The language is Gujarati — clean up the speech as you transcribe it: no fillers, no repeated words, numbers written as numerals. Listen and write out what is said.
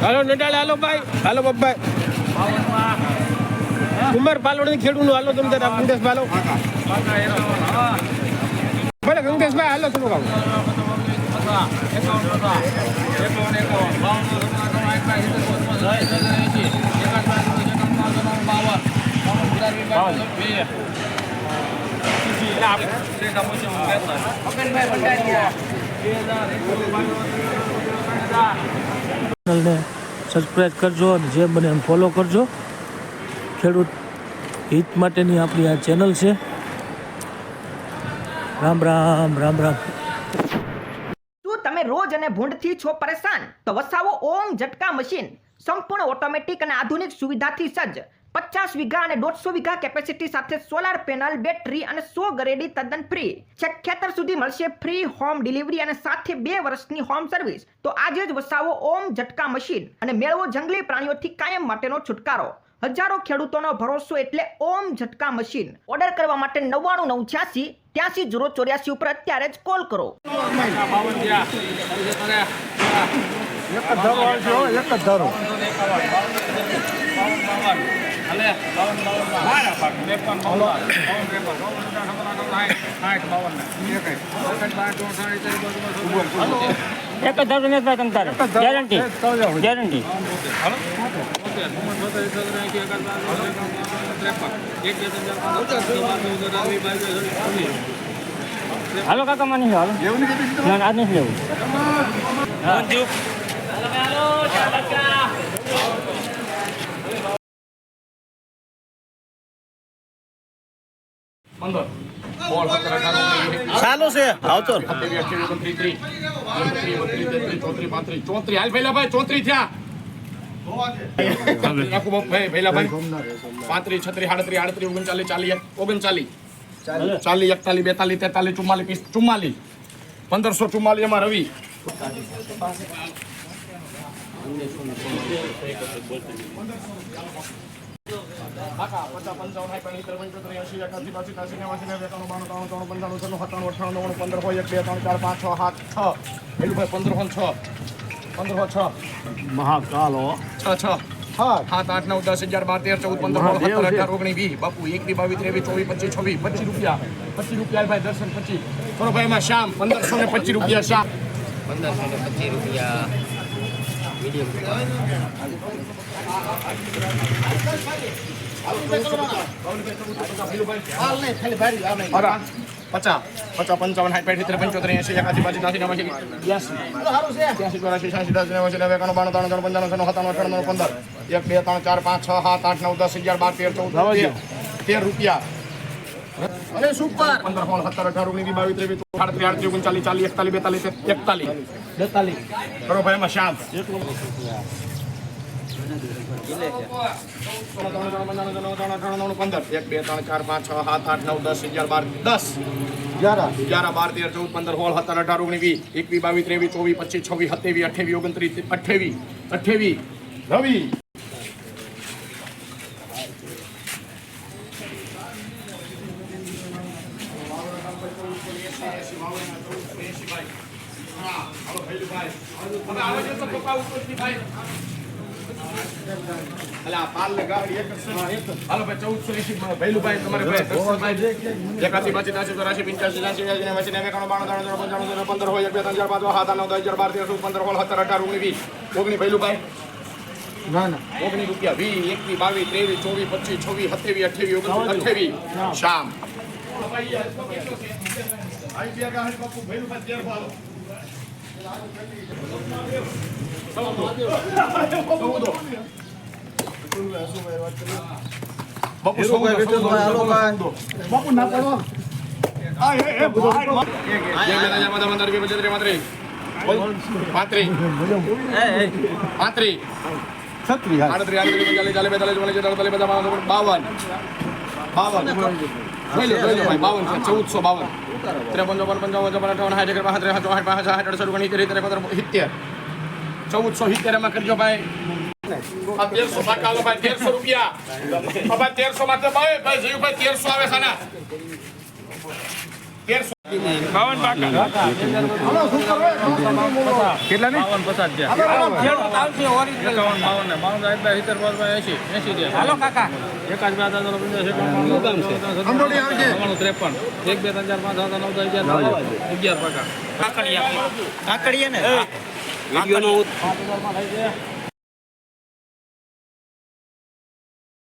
હાલો નડાળા, હાલો ભાઈ, હાલો બાપભાઈ. કુમાર પાલોડ ખેડૂત હાલો તમે ગંગેશભાઈ, હાલો ભલે ગંગેશભાઈ, હાલો તમે કામ. ચેનલને સબસ્ક્રાઈબ કરજો અને જે બને એમ ફોલો કરજો. ખેડૂત હિત માટેની આપણી આ ચેનલ છે. રામ રામ રામ રામ. શું તમે રોજ અને ભૂંડથી છો પરેશાન? તો વસાવો ઓમ ઝટકા મશીન. સંપૂર્ણ ઓટોમેટિક અને આધુનિક સુવિધાથી સજ્જ 50 વીઘા અને 150 વીઘા કેપેસિટી સાથે સોલાર પેનલ, બેટરી અને 100 ગરેડી તદ્દન ફ્રી. છેક ખેતર સુધી મળશે ફ્રી હોમ ડિલિવરી અને સાથે 2 વર્ષની હોમ સર્વિસ. તો આજે જ વસાવો ઓમ ઝટકા મશીન અને મેળવો જંગલી પ્રાણીઓથી કાયમ માટેનો છુટકારો. હજારો ખેડૂતોનો ભરોસો એટલે ઓમ ઝટકા મશીન. ઓર્ડર કરવા માટે 99 986 83 084 ઉપર અત્યારે જ કોલ કરો. એક જ ધરો ને ભાઈ, તમ તારે ગેરંટી ગેરંટી. હાલો કાકા મને હાલો ના આજ નથી લેવું. ચાલુ છે આવતો 34 હાલ પહેલા ભાઈ 34 થયા. રાખો ભાઈ પહેલા ભાઈ 35 36 38 39 40 41 42 43 44 1544 એમાં રવિ. મહાકાલો 6 7 8 9 10 11 12 13 14 15 16 17 18 19 20 બાપુ 21 22 23 24 25 રૂપિયા 25 રૂપિયા ભાઈ દર્શન 25 થોડો ભાઈ માં શ્યામ 1525 રૂપિયા શ્યામ 1525 રૂપિયા મીડિયમ. પચાસ 55 60 65 75 80 81 82 83 13 રૂપિયા. અરે સુપર 15 16 17 18 19 22 23 38 39 40 41 કરો ભાઈ માં શ્યામ 28 રવિ. ભાઈ અલા આ પાલ ને ગાડી એક જ છે. હાલો ભાઈ 1480 ભૈલુભાઈ તમારે ભાઈ દર્શનભાઈ 81 85 84 85 85 85 89 15 હોય 1 2 3 4 5 6 7 8 9 10 11 12 13 15 16 17 18 19 20 ભૈલુભાઈ ના ના 19 રૂપિયા 20 21 22 23 24 25 26 27 28 શામ આઈ ગયા ગાડી બાપુ ભૈલુભાઈ 13 હાલો બાપુ ના પડો માં કરજો ભાઈ 1300 પાકા લો ભાઈ 1300 રૂપિયા ભાઈ 1300 માં ભાઈ ભાઈ જીવભાઈ 1300 આવે છે ના 1300 52 પાકા કેટલા ને 52 50 છે ખેડૂત આવશે ઓરિજિનલ 51 52 70 80 80 હાલો કાકા એક જ 2050 અંડોડી આવશે 53 1 2 3 4 5 6 7 8 9 10 11 પાકા કાકડીયા ને વિડિયો નો 5000 માં થાય છે